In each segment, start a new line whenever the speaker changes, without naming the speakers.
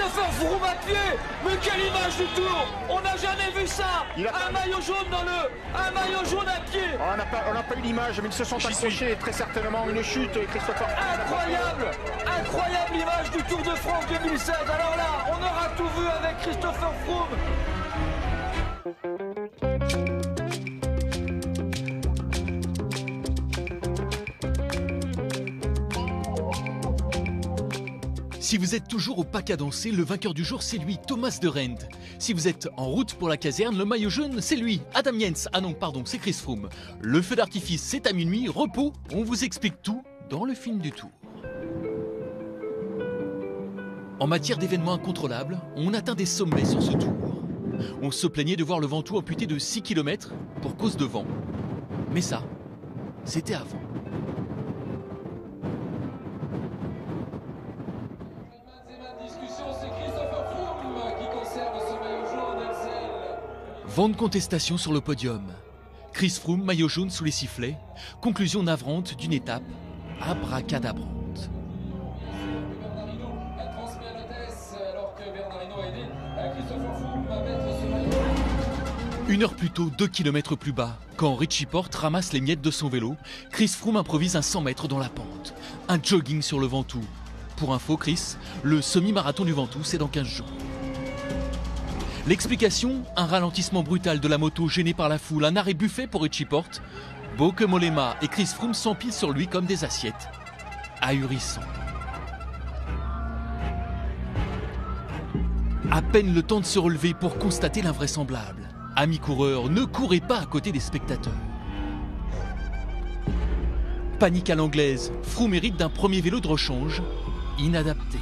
Christopher Froome à pied. Mais quelle image du tour. On n'a jamais vu ça. Un maillot jaune un maillot jaune à pied.
On n'a pas eu l'image, mais ils se sont accrochés très certainement. Une chute, Christopher Froome.
Incroyable image du Tour de France 2016. Alors là, on aura tout vu avec Christopher Froome.
Si vous êtes toujours au pack à danser, le vainqueur du jour, c'est lui, Thomas de Rent. Si vous êtes en route pour la caserne, le maillot jaune, c'est lui, Adam Jens. Ah non, pardon, c'est Chris Froome. Le feu d'artifice, c'est à minuit. Repos, on vous explique tout dans le film du Tour. En matière d'événements incontrôlables, on atteint des sommets sur ce Tour. On se plaignait de voir le Ventoux amputé de 6 km pour cause de vent. Mais ça, c'était avant. Vent de contestation sur le podium. Chris Froome, maillot jaune sous les sifflets. Conclusion navrante d'une étape abracadabrante. Une heure plus tôt, 2 km plus bas, quand Richie Porte ramasse les miettes de son vélo, Chris Froome improvise un 100 mètres dans la pente. Un jogging sur le Ventoux. Pour info, Chris, le semi-marathon du Ventoux, c'est dans 15 jours. L'explication, un ralentissement brutal de la moto gêné par la foule, un arrêt buffet pour Richie Porte. Bauke Mollema et Chris Froome s'empilent sur lui comme des assiettes. Ahurissant. À peine le temps de se relever pour constater l'invraisemblable. Amis coureurs, ne courez pas à côté des spectateurs. Panique à l'anglaise, Froome hérite d'un premier vélo de rechange, inadapté.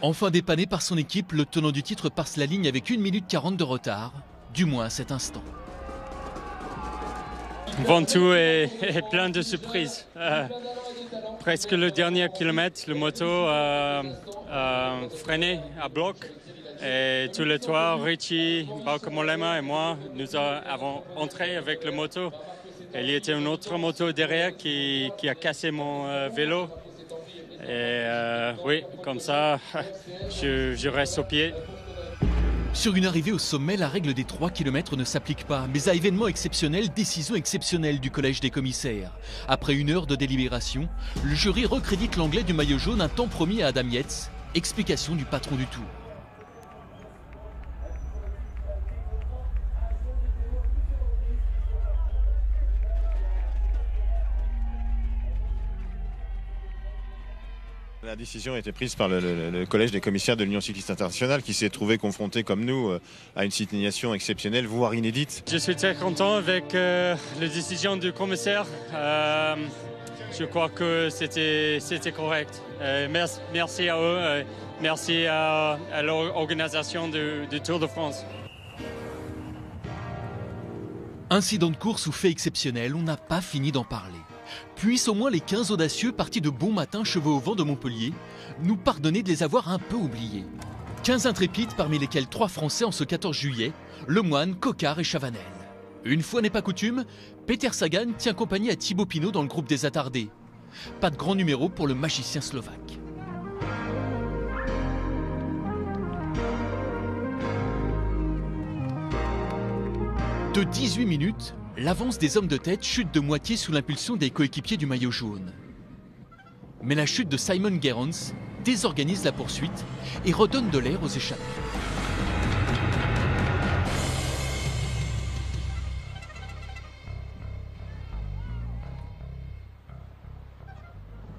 Enfin dépanné par son équipe, le tenant du titre passe la ligne avec 1 minute 40 de retard, du moins à cet instant.
Ventoux est plein de surprises. Presque le dernier kilomètre, le moto a freiné à bloc. Et tous les trois, Richie, Bauke Mollema et moi, nous avons entré avec le moto. Et il y était une autre moto derrière qui a cassé mon vélo. Et oui, comme ça, je reste au pied.
Sur une arrivée au sommet, la règle des 3 km ne s'applique pas. Mais à événement exceptionnel, décision exceptionnelle du collège des commissaires. Après 1 heure de délibération, le jury recrédite l'anglais du maillot jaune un temps promis à Adam Yates. Explication du patron du Tour.
La décision a été prise par le collège des commissaires de l'Union cycliste internationale qui s'est trouvé confronté comme nous à une situation exceptionnelle, voire inédite.
Je suis très content avec la décision du commissaire. Je crois que c'était correct. Merci à eux, merci à l'organisation du Tour de France.
Incident de course ou fait exceptionnel, on n'a pas fini d'en parler. Puissent au moins les 15 audacieux partis de bon matin cheveux au vent de Montpellier nous pardonner de les avoir un peu oubliés. 15 intrépides parmi lesquels 3 Français en ce 14 juillet, Lemoine, Coquard et Chavanel. Une fois n'est pas coutume, Peter Sagan tient compagnie à Thibaut Pinot dans le groupe des attardés. Pas de grand numéro pour le magicien slovaque. De 18 minutes, l'avance des hommes de tête chute de moitié sous l'impulsion des coéquipiers du maillot jaune. Mais la chute de Simon Gerrans désorganise la poursuite et redonne de l'air aux échappés.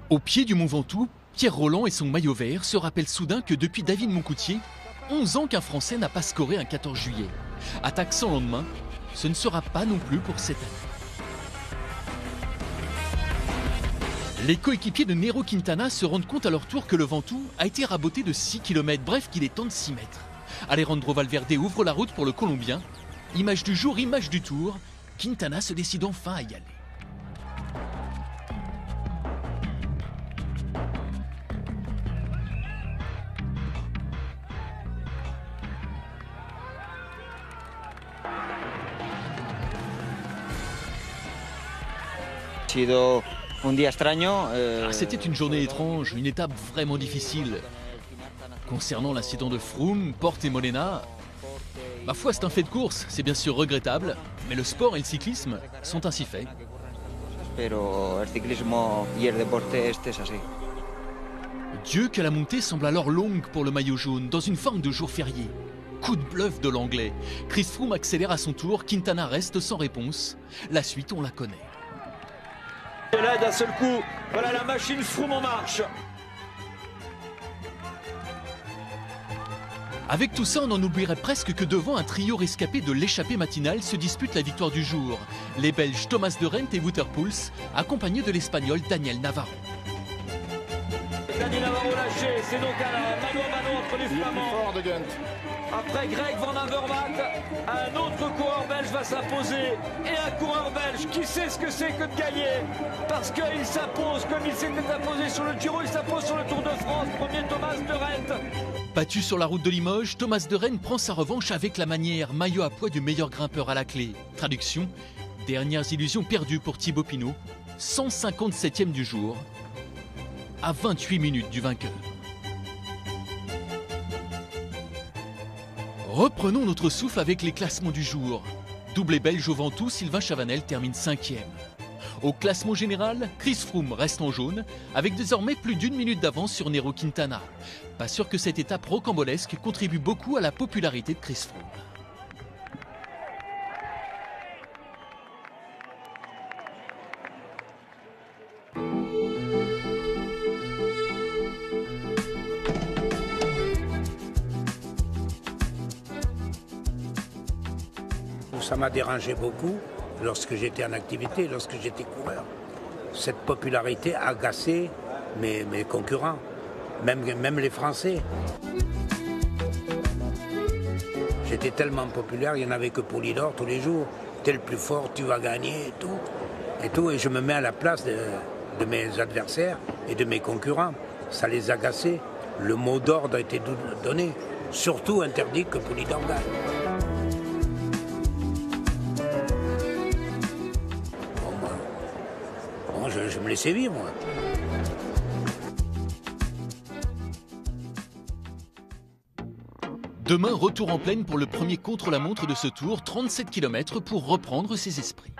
Au pied du Mont Ventoux, Pierre Rolland et son maillot vert se rappellent soudain que depuis David Moncoutier, 11 ans qu'un Français n'a pas scoré un 14 juillet. Attaque sans lendemain, ce ne sera pas non plus pour cette année. Les coéquipiers de Nairo Quintana se rendent compte à leur tour que le Ventoux a été raboté de 6 km, bref qu'il est temps de s'y mettre. Alejandro Valverde ouvre la route pour le Colombien. Image du jour, image du Tour, Quintana se décide enfin à y aller.
Un día extraño.
C'était une journée étrange, une étape vraiment difficile. Concernant l'incident de Froome, Porte et Molena, ma foi c'est un fait de course, c'est bien sûr regrettable, mais le sport et le cyclisme sont ainsi faits.
Pero el ciclismo y el deporte este es así.
Dieu que la montée semble alors longue pour le maillot jaune, dans une forme de jour férié. Coup de bluff de l'anglais. Chris Froome accélère à son tour, Quintana reste sans réponse. La suite, on la connaît.
Et là, d'un seul coup, voilà la machine Froome en marche.
Avec tout ça, on en oublierait presque que devant un trio rescapé de l'échappée matinale se dispute la victoire du jour. Les Belges Thomas de Rent et Wouter Poels, accompagnés de l'Espagnol Daniel Navarro.
Daniel Navarro lâché, c'est donc un mano à mano entre les Flamands. Après Greg Van Avermaet, un autre coureur belge va s'imposer. Et un coureur belge qui sait ce que c'est que de gagner. Parce qu'il s'impose comme il s'était imposé sur le Giro, il s'impose sur le Tour de France. Premier Thomas de Rent.
Battu sur la route de Limoges, Thomas de Rent prend sa revanche avec la manière, maillot à poids du meilleur grimpeur à la clé. Traduction, dernières illusions perdues pour Thibaut Pinot, 157e du jour, à 28 minutes du vainqueur. Reprenons notre souffle avec les classements du jour. Doublé belge au Ventoux, Sylvain Chavanel termine 5e. Au classement général, Chris Froome reste en jaune, avec désormais plus d'1 minute d'avance sur Nairo Quintana. Pas sûr que cette étape rocambolesque contribue beaucoup à la popularité de Chris Froome.
Ça m'a dérangé beaucoup lorsque j'étais en activité, lorsque j'étais coureur. Cette popularité agaçait mes concurrents, même les Français. J'étais tellement populaire, il n'y en avait que Poulidor tous les jours. T'es le plus fort, tu vas gagner et tout. Et je me mets à la place de mes adversaires et de mes concurrents. Ça les agaçait. Le mot d'ordre a été donné. Surtout interdit que Poulidor gagne. Je me laissais vivre, moi.
Demain, retour en plaine pour le premier contre-la-montre de ce tour, 37 km pour reprendre ses esprits.